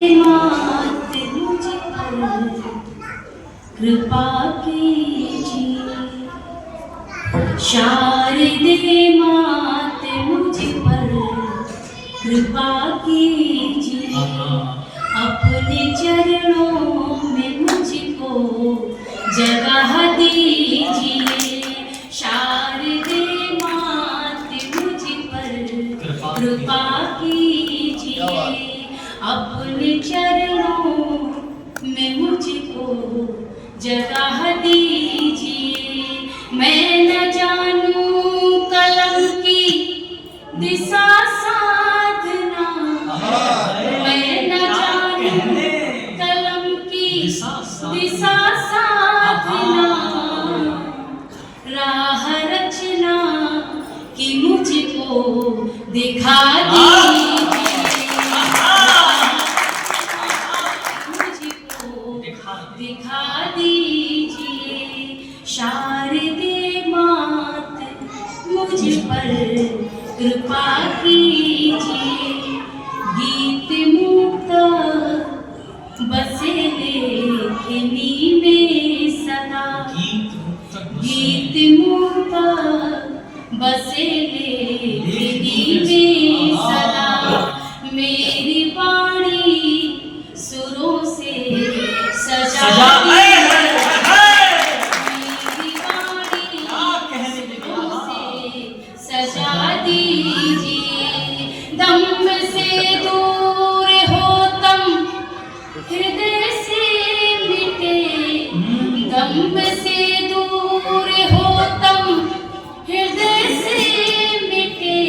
मात मुझ पर कृपा कीजिए, शारदे मात मुझ पर कृपा कीजिए, अपने चरणों में मुझको जगह दीजिए। शारदे मात मुझ पर कृपा कीजिए, अपने चरणों में मुझको जगह दीजिए। मैं न जानूं कलम की दिशा साधना, मैं न जानूं कलम की दिशा साधना, राह रचना की मुझको दिखा दीजिए, दिखा दीजिए। शारदे मात मुझ पर कृपा कीजिए, गीत मुक्त बसे लेखनी में सदा, गीत मुक्त बसे लेखनी में सदा, मेरी वाणी सुरों से सजा मेरी वाणी सुरों से सजा दीजिए। दम से दूर हो तम हृदय से मिटे, दम से दूर हो तम हृदय से मिटे,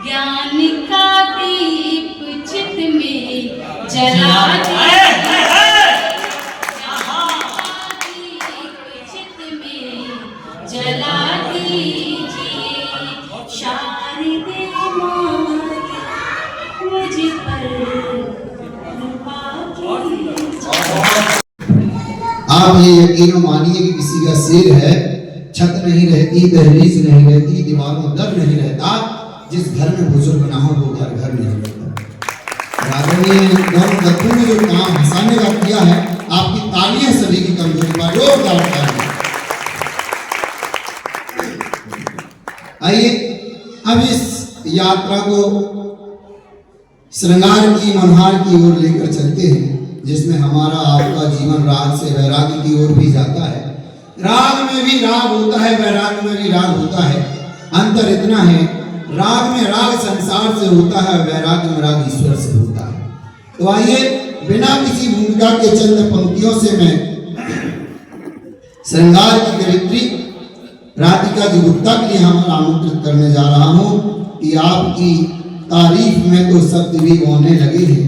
ज्ञान का दीप चित में जला दीजिए, चित में जला दीजिए। शारदे मात मुझ पर कृपा कीजिए। आप ये यकीन मानिए कि किसी का सिर है, छत नहीं रहती, दहलीज नहीं रहती, दीवारों दर नहीं रहता, जिस घर में बुजुर्ग ना हो वो घर घर नहीं रहता। आदरणीय गौरव दत्तू ने जो काम हंसाने का किया है, आपकी तालियां सभी की कमजोरी पर जोरदार तालियां। आइए अब इस यात्रा को श्रृंगार की मनहार की ओर लेकर चलते हैं, जिसमें हमारा आपका जीवन राग से वैराग्य की ओर भी जाता है। राग में भी राग होता है, वैराग्य में भी राग होता है। अंतर इतना है, राग में राग संसार से होता है, वैराग्य में राग ईश्वर से होता है। तो आइए बिना किसी भूमिका के चंद पंक्तियों से मैं श्रृंगार की कवियत्री राधिका जी गुप्ता के लिए हम आमंत्रित करने जा रहा हूं कि आपकी तारीफ में तो शब्द भी होने लगे हैं।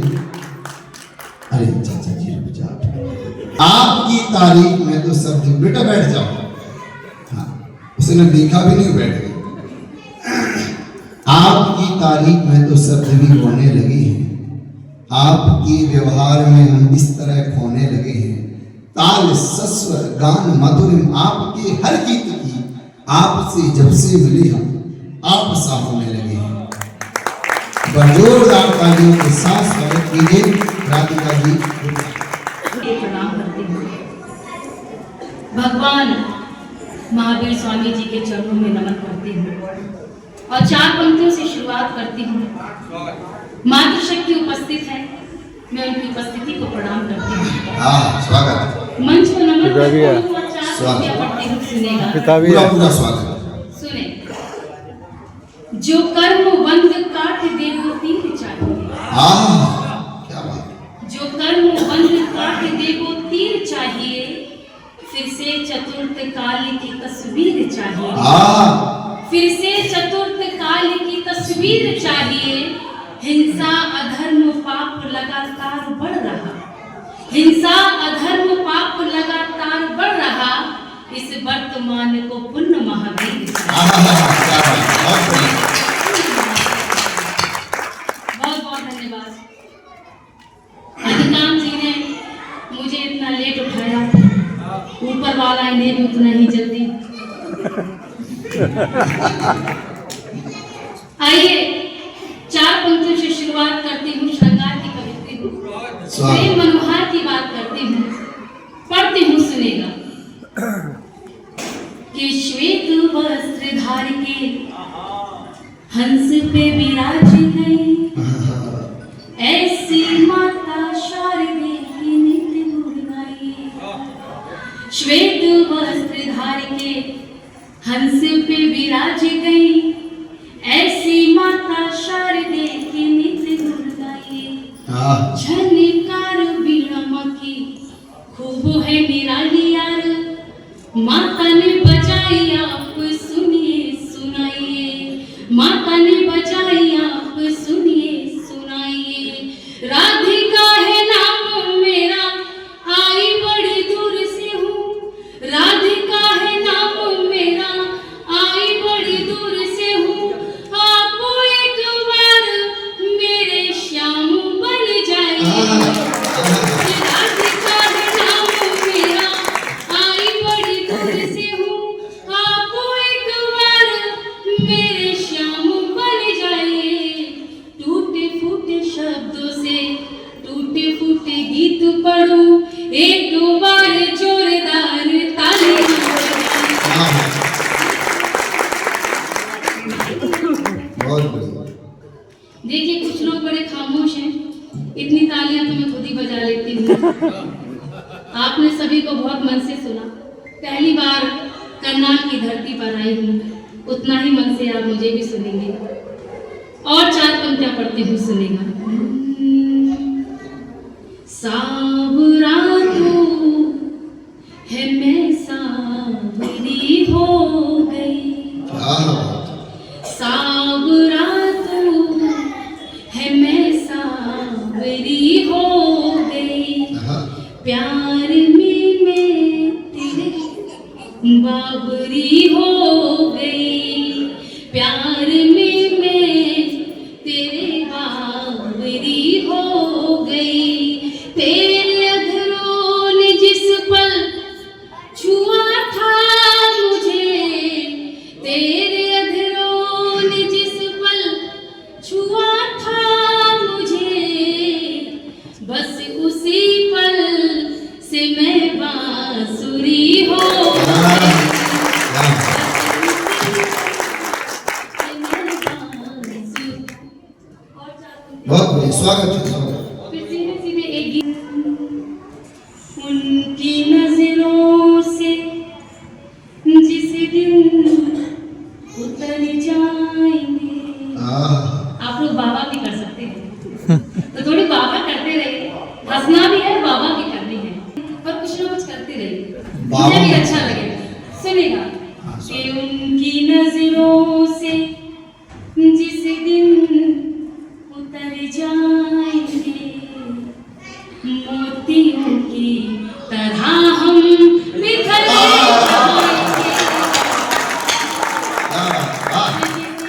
अरे चाचा जी रुक जाओ, आपकी तारीफ में तो शब्द, बेटा बैठ जाओ। हाँ, उसने देखा भी नहीं, बैठ गई। आपकी तारीफ में तो शब्द भी होने लगे हैं, आपके व्यवहार में हम इस तरह खोने लगे हैं। ताल सस्वर गान मधुरिम आपके हर गीत की, आपसे जब से मिले हम आप सा होने लगे हैं। जोरदार तालियों के साथ स्वागत कीजिए राधिका जी। प्रणाम करती हूँ, भगवान महावीर स्वामी जी के चरणों में नमन करती हूँ और चार पंक्तियों से शुरुआत करती हूँ। मातृशक्ति उपस्थित है, मैं उनकी उपस्थिति को प्रणाम करती हूँ। स्वागत। मंच को नमन करती हूँ और चार पंक्तियां पढ़ती हूँ, सुनेगा। पूरा स्वागत। सुने, जो कर्म बंध काट दे वो तीर चाहिए, क्या बात। जो कर्म बंध काट दे वो तीर चाहिए, फिर से चतुर्थ काल की तस्वीर चाहिए, फिर से चतुर्थ काल की तस्वीर चाहिए। हिंसा अधर्म पाप लगातार बढ़ रहा, हिंसा अधर्म पाप लगातार बढ़ रहा, इस वर्तमान को पुण्य महावीर। बहुत बहुत धन्यवाद। अधिकांश जी ने मुझे इतना लेट उठाया, ऊपर वाला इन्हें भी उतना ही जल्दी। आइए चार पंक्तियों से शुरुआत करती हूँ श्रृंगार की कविता। प्रेम मनोहार की बात करती हूँ, पढ़ती हूँ, सुनेगा। कि श्वेत वस्त्र धार के हंस पे विराज गई, ऐसी माता शारदे की नित्य गुण गाइए। श्वेत वस्त्र धार के हंस पे विराज गई, ऐसी माता शारदे की नित्य गुण गाइए। झनकार बीणा की खूब है निराली यार, माता ने बजाई आप सुनिए सुनाइए, माता ने बजाई आप सुनिए सुनाइए। राधिका है नाम मेरा, आई बड़ी दूर से हूँ, राधिका है नाम मेरा, आई बड़ी दूर से हूँ। आप एक बार मेरे श्याम बन जाइए। राधिका है नाम मेरा, आई बड़ी दूर से हूँ, आप एक बार मेरे श्याम बन जाइए। टूटे फूटे शब्दों से टूटे फूटे गीत पढ़ूं, एक बार जोरदार ताली बजाइए। बहुत बढ़िया। देखिए कुछ लोग बड़े खामोश हैं, इतनी तालियां तो मैं खुद ही बजा लेती हूँ। आपने सभी को बहुत मन से सुना, पहली बार करनाल की धरती पर आई हूँ, उतना ही मन से आप मुझे भी सुनेंगे। और 4 पंक्तियां पढ़ती हूँ, सुनेगा। सावरा तू है मैं सावरी हो गई, सावरा तू है मैं सावरी हो गई। प्यार में मैं तेरे बाबरी हो गई, प्यार में मैं तेरे बाबरी हो गई। तेरे अधरों ने जिस पल छुआ था मुझे, तेरे अधरों ने जिस पल छुआ था मुझे, बस उसी पल से मैं बांसुरी हो गई। बहुत बढ़िया, स्वागत है, स्वागत। फिर सीधे सीधे एक गीत। उनकी नजरों से जिस दिन उतर जाएंगे। आप लोग बाबा भी कर सकते हैं, तो थोड़ी बाबा करते रहिए, हंसना भी है, बाबा भी करनी है, पर कुछ ना कुछ करते रहिए, मुझे भी अच्छा लगेगा। सुनेगा कि उनकी नजरों से जिस दिन उतर जाएंगे, मोतियों की तरह हम बिखर जाएंगे।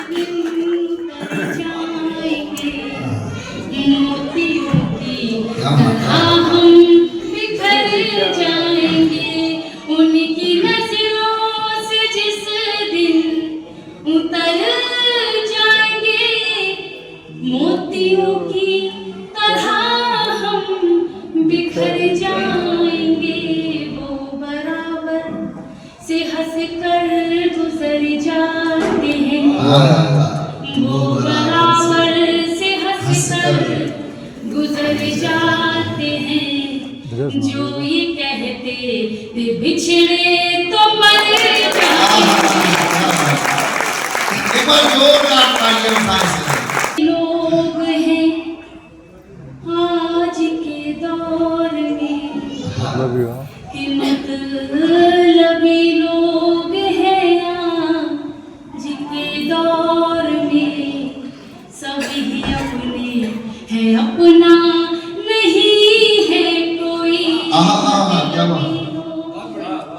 जिस दिन उतर जाएंगे, मोतियों की तरह हम बिखर जाएंगे। उनकी नजरों से जिस दिन उतर जाएंगे, मोतियों की तरह हम बिखर जाएंगे। वो बराबर से हंस कर गुजर जाते हैं, वो बराबर से हंस कर गुजर जाते हैं। जो ये कहते थे बिछड़े तो मर जाएंगे। एक बार जोरदार तालियां बजाएं। लोग हैं आज के दौर में, कि मतलबी लोग हैं आज के दौर में। सभी अपने हैं, अपना नहीं है कोई। क्या बात,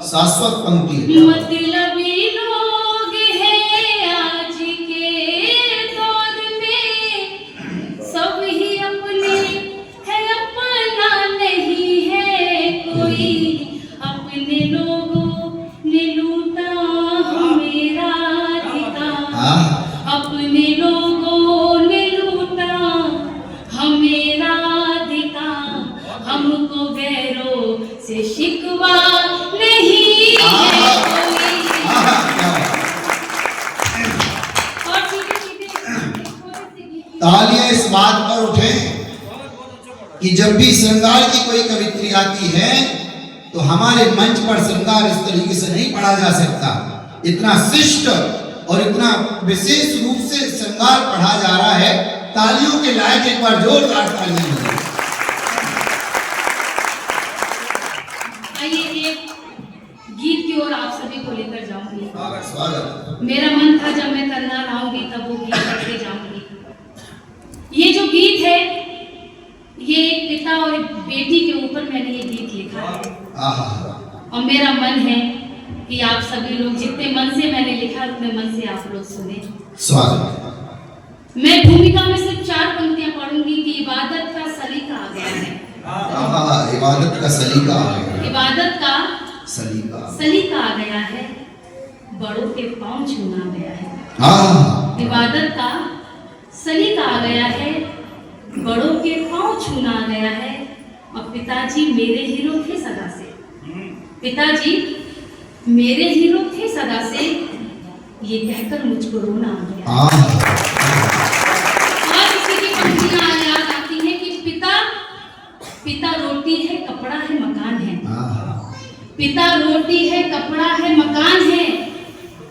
शाश्वत पंक्ति है। मतलबी लोग हैं आज के दौर में, सब ही अपने हैं, अपना नहीं है कोई। अपने लोगों ने लूटा मेरा अधिकार, अपने लोगों ने लूटा हमेरा अधिकार। कि जब भी श्रृंगार की कोई कवित्री आती है तो हमारे मंच पर श्रृंगार इस तरीके से नहीं पढ़ा जा सकता। इतना शिष्ट और इतना विशेष रूप से श्रृंगार पढ़ा जा रहा है। तालियों के लायक एक बार जोरदार तालियां हो। आइए एक गीत की ओर आप सभी को लेकर जाऊंगी। स्वागत। मेरा मन था जब मैं करना आऊंगी तब वो गीत करके जाऊंगी। ये जो गीत है ये एक पिता और एक बेटी के ऊपर मैंने ये गीत लिखा है। और मेरा मन है कि आप सभी लोग जितने मन से मैंने लिखा उतने मन से आप लोग सुने। स्वागत। मैं भूमिका में सिर्फ 4 पंक्तियां पढ़ूंगी कि इबादत का सलीका आ गया है। इबादत का सलीका आ गया। इबादत का सलीका आ गया है। बड़ों के पांव छूना गया है। इबादत का सलीका आ गया है। बड़ों के पांव छूना गया है। और पिताजी मेरे हीरो थे सदा से। पिताजी मेरे हीरो थे सदा से, ये कहकर मुझको रोना आ गया। और इसी की पंक्तियां याद आती हैं कि पिता रोटी है, कपड़ा है, मकान है। पिता रोटी है, कपड़ा है, मकान है।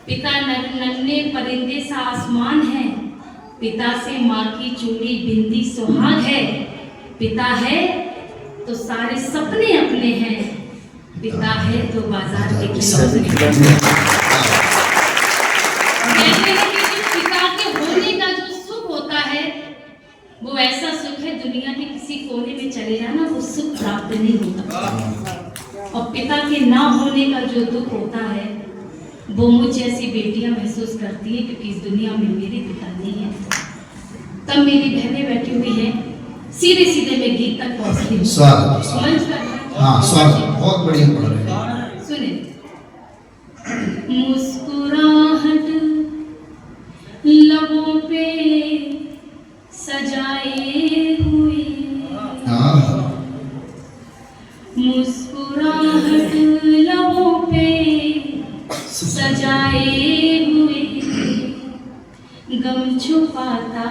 पिता नन्हे परिंदे सा आसमान है। पिता से माँ की चूड़ी बिंदी सुहाग है। पिता है तो सारे सपने अपने हैं। पिता है तो बाजार के खिलौने। कहते हैं कि पिता के होने का जो सुख होता है वो ऐसा सुख है दुनिया के किसी कोने में चले जाना वो सुख प्राप्त नहीं होता। और पिता के ना होने का जो दुख होता है वो मुझ जैसी बेटियां महसूस करती है क्योंकि इस दुनिया में मेरे पिता नहीं है। तब मेरी बहनें बैठी हुई हैं, सीधे सीधे मैं गीत तक पहुंचती हूँ। स्वागत। बहुत बढ़िया पढ़ रहे हैं। सुने। मुस्कुराहट लबों पे सजाए हुए, मुस्कुराहट लबों पे सजाए हुए, गम छुपाता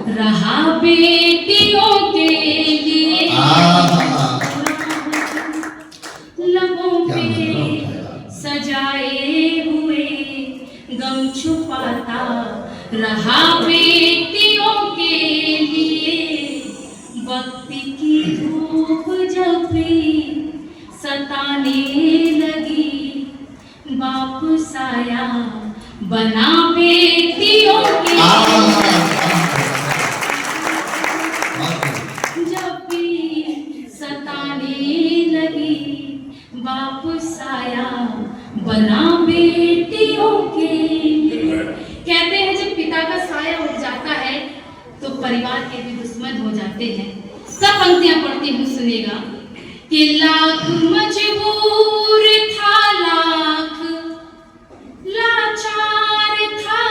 रहा बेटियों के लिए। लबों पे सजाए हुए, गम छुपाता रहा बेटियों के लिए। वक्त की धूप जब भी सताने लगी, बाप साया बना बेटियों के लिए। जब भी सताने लगी, बाप साया बना बेटियों के लिए। कहते हैं जब पिता का साया उठ जाता है तो परिवार के भी दुश्मन हो जाते हैं। सब पंक्तियां पढ़ती हूँ, सुनेगा। कि लाख मजबूर था, लाख लाचार था,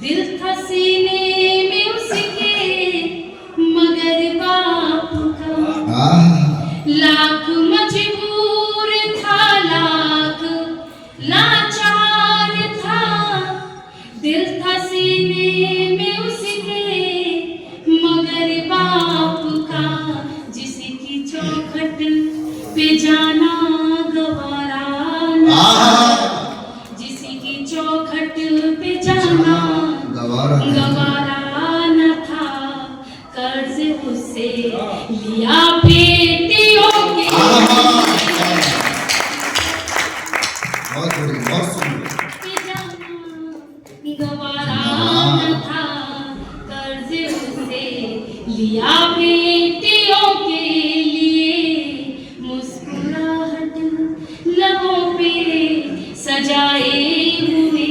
दिल था सीने में उसके मगर बाप का। लाख मजबूर था, लाख लाचार था, दिल था सीने में उसके मगर बाप का। जिसकी चौखट पे जाना गवारा ना, जिसकी चौखट पे जाना गवारा न था, कर्ज उससे लिया बेटियों के। गवारा न था, कर्ज उससे लिया बेटियों के लिए। मुस्कुराहट लबों पे सजाए हुए,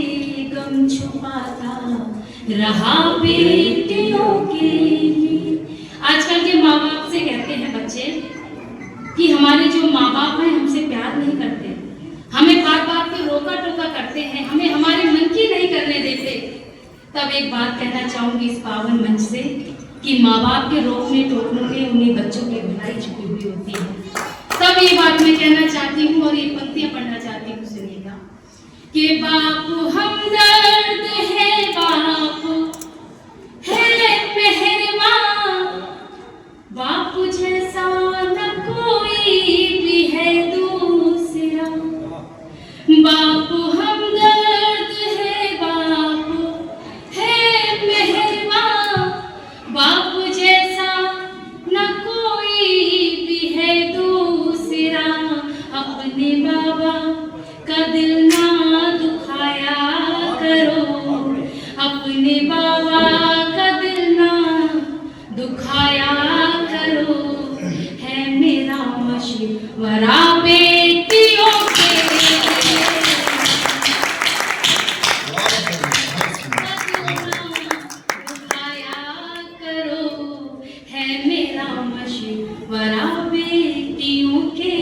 गम छुपाता रहा बेटियों के लिए। आजकल के माँ बाप से कहते हैं बच्चे कि हमारे जो माँ बाप हैं हमसे प्यार नहीं करते, हमें बार बार पे रोका टोका करते हैं, हमें हमारे मन की नहीं करने देते। तब एक बात कहना चाहूंगी इस पावन मंच से कि माँ बाप के रोकने टोकने में उन्हीं बच्चों की भलाई छुपी हुई होती है। तब ये बात मैं कहना चाहती हूँ और ये पंक्तियां पढ़ना चाहती हूँ, सुनिएगा। कि बाप हमदर्द है, बाप है पहलवान, करो, है मेरा मशवरा बेटियों के उठाया करो, है मेरा मशवरा बेटियों के।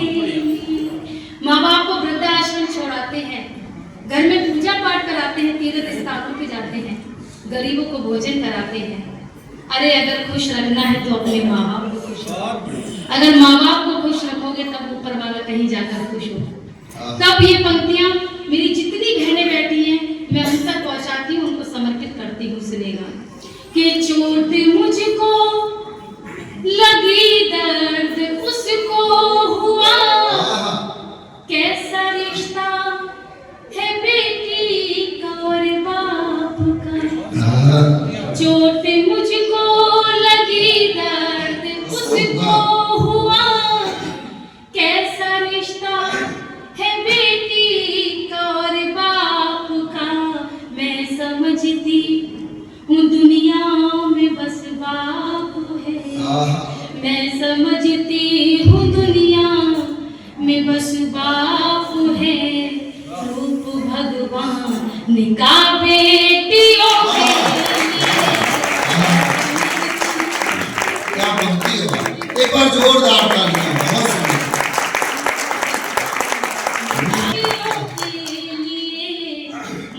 माँ बाप को वृद्धाश्रम छोड़ाते हैं, घर में पूजा पाठ कराते हैं, तीर्थ स्थानों पे जाते हैं, गरीबों को भोजन कराते हैं। अरे अगर खुश रखना है तो अपने माँ बाप को खुश रखो, अगर माँ बाप को खुश रखोगे तब ऊपर वाला कहीं जाकर खुश हो। तब ये पंक्तियां मेरी जितनी बहनें बैठी हैं मैं उन तक पहुंचाती हूँ, उनको समर्पित करती हूँ। सुनेगा कि चोट मुझको लगी, दर्द उसको हुआ, कैसा रिश्ता है बेटी का और बाप का। चोट मुझको लगी, दर्द उसको हुआ, कैसा रिश्ता है बेटी का और बाप का। मैं समझती हूँ दुनिया में बस बाप है, मैं समझती हूँ दुनिया में बस बाप है। रूप भगवान का बेटियों के। क्या पंक्ति हो, एक बार जोरदार तालियां। बहुत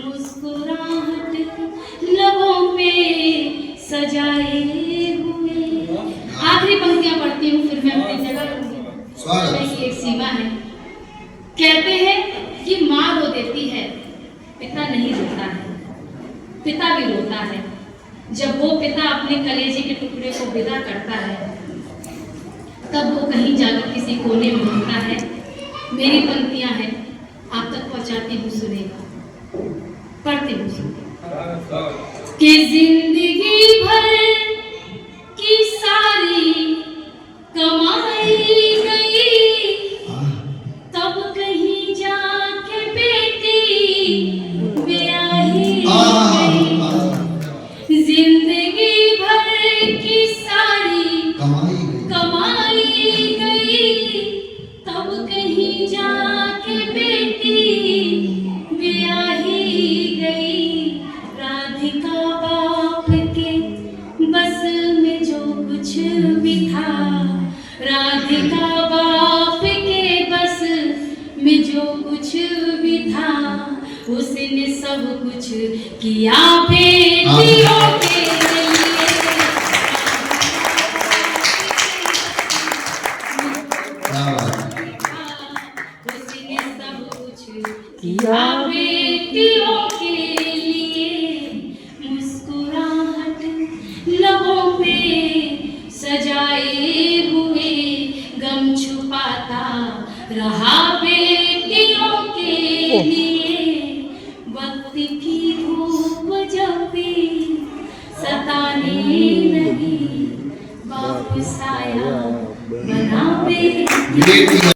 मुस्कुराहट लबों पे सजाए हुए। आखिरी पंक्तियां पढ़ती हूँ फिर मैं अपनी जगह लूंगी। एक सीमा है, कहते हैं कि माँ रो देती है, पिता नहीं रोता है। पिता भी रोता है जब वो पिता अपने कलेजे के टुकड़े को विदा करता है, तब वो कहीं जाकर किसी कोने में होता है। मेरी पंक्तियां हैं, आप तक पहुंचाती हूँ, सुनेगा, पढ़ती हूँ, सुनेगा। कि जिंदगी भर की सारी कमाई गई, तब कहीं जाके बेटी ब्याही गई। जिंदगी भर की सारी कमाई गई, तब कहीं जाके बेटी ब्याही गई। राधिका बाप के बस में जो कुछ भी था, राधिका बाप के बस में जो कुछ भी था, उसने सब कुछ किया बेटियों के लिए। उसने सब कुछ किया बेटियों के लिए। मुस्कुराहट लबों पे सजाए हुए, गम छुपाता रहा बेटियों के लिए। वक्त की धूप जब भी सताने लगी, बाप साया बना बेटियों